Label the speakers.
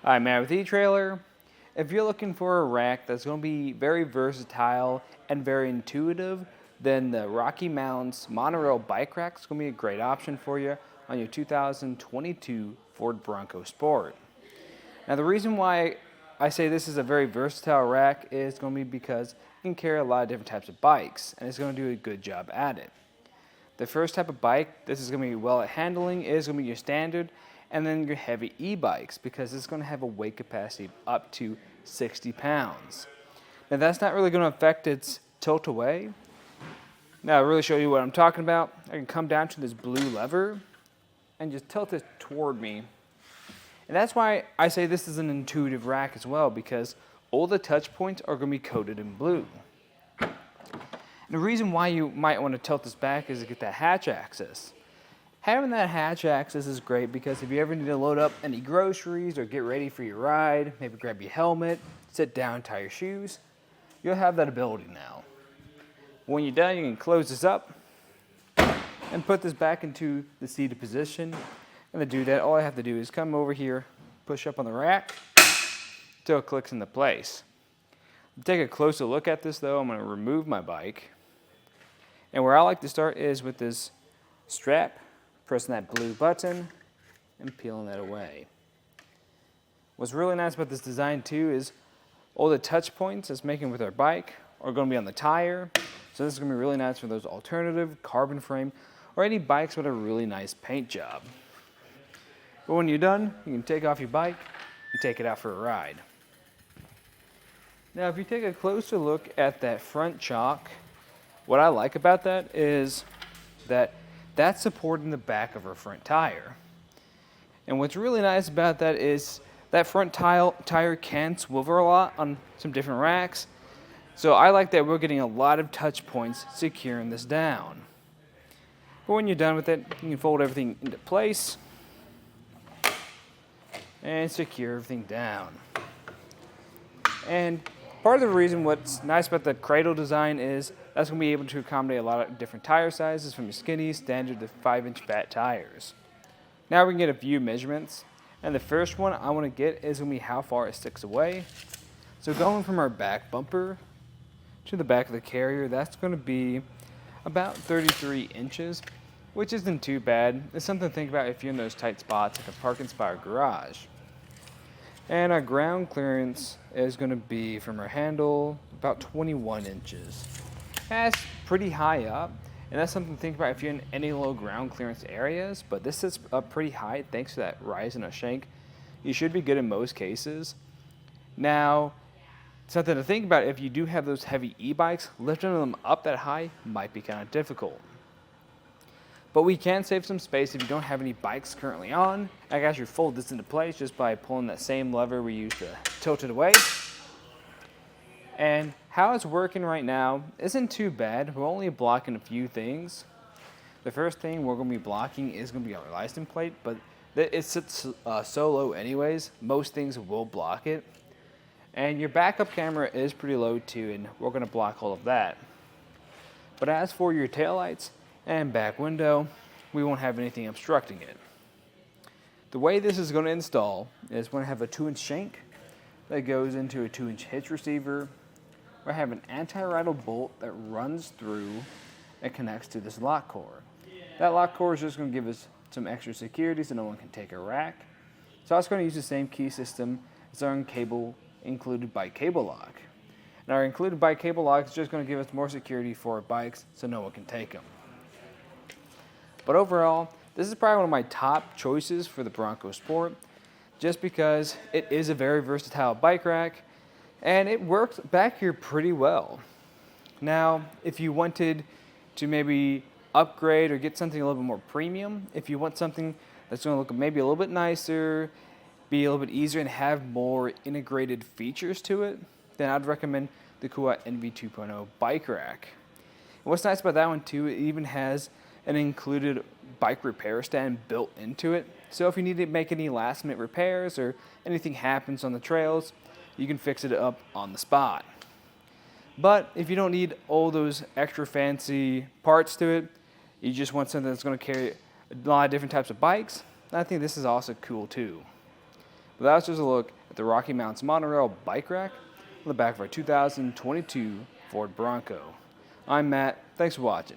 Speaker 1: Hi, Matt with eTrailer. If you're looking for a rack that's going to be very versatile and very intuitive, then the RockyMounts MonoRail Bike Rack is going to be a great option for you on your 2022 Ford Bronco Sport. Now, the reason why I say this is a very versatile rack is going to be because it can carry a lot of different types of bikes, and it's going to do a good job at it. The first type of bike this is going to be well at handling is going to be your standard, and then your heavy e-bikes, because it's going to have a weight capacity of up to 60 pounds. Now, that's not really going to affect its tilt away. Now, I'll really show you what I'm talking about. I can come down to this blue lever and just tilt it toward me. And that's why I say this is an intuitive rack as well, because all the touch points are going to be coated in blue. And the reason why you might want to tilt this back is to get that hatch access. Having that hatch access is great because if you ever need to load up any groceries or get ready for your ride, maybe grab your helmet, sit down, tie your shoes, you'll have that ability now. When you're done, you can close this up and put this back into the seated position. And to do that, all I have to do is come over here, push up on the rack until it clicks into place. To take a closer look at this though, I'm going to remove my bike. And where I like to start is with this strap, pressing that blue button and peeling that away. What's really nice about this design too is all the touch points it's making with our bike are going to be on the tire. So this is going to be really nice for those alternative carbon frame or any bikes with a really nice paint job. But when you're done, you can take off your bike and take it out for a ride. Now, if you take a closer look at that front chock, what I like about that is that that's supporting the back of our front tire. And what's really nice about that is that front tire can swivel a lot on some different racks. So I like that we're getting a lot of touch points securing this down. But when you're done with it, you can fold everything into place and secure everything down. And part of the reason what's nice about the cradle design is that's going to be able to accommodate a lot of different tire sizes from your skinny, standard to 5-inch fat tires. Now we can get a few measurements. And the first one I want to get is going to be how far it sticks away. So going from our back bumper to the back of the carrier, that's going to be about 33 inches, which isn't too bad. It's something to think about if you're in those tight spots like a parking spot or garage. And our ground clearance is going to be from our handle about 21 inches. That's pretty high up, and that's something to think about if you're in any low ground clearance areas, but this sits up pretty high thanks to that rise in a shank. You should be good in most cases. Now, something to think about if you do have those heavy e-bikes, lifting them up that high might be kind of difficult. But we can save some space if you don't have any bikes currently on. I can actually fold this into place just by pulling that same lever we used to tilt it away. And how it's working right now isn't too bad. We're only blocking a few things. The first thing we're going to be blocking is going to be our license plate, but it sits so low anyways, most things will block it. And your backup camera is pretty low too, and we're going to block all of that. But as for your taillights and back window, we won't have anything obstructing it. The way this is going to install is we're going to have a 2-inch shank that goes into a 2-inch hitch receiver. We have an anti-rattle bolt that runs through and connects to this lock core. That lock core is just going to give us some extra security so no one can take our rack. So I was going to use the same key system as our included bike cable lock. And our included bike cable lock is just going to give us more security for our bikes so no one can take them. But overall, this is probably one of my top choices for the Bronco Sport, just because it is a very versatile bike rack and it works back here pretty well. Now, if you wanted to maybe upgrade or get something a little bit more premium, if you want something that's going to look maybe a little bit nicer, be a little bit easier and have more integrated features to it, then I'd recommend the Kuat NV 2.0 Bike Rack. And what's nice about that one too, it even has an included bike repair stand built into it. So if you need to make any last minute repairs or anything happens on the trails, you can fix it up on the spot. But if you don't need all those extra fancy parts to it, you just want something that's going to carry a lot of different types of bikes, I think this is also cool too. But that's just a look at the RockyMounts MonoRail Bike Rack on the back of our 2022 Ford Bronco. I'm Matt. Thanks for watching.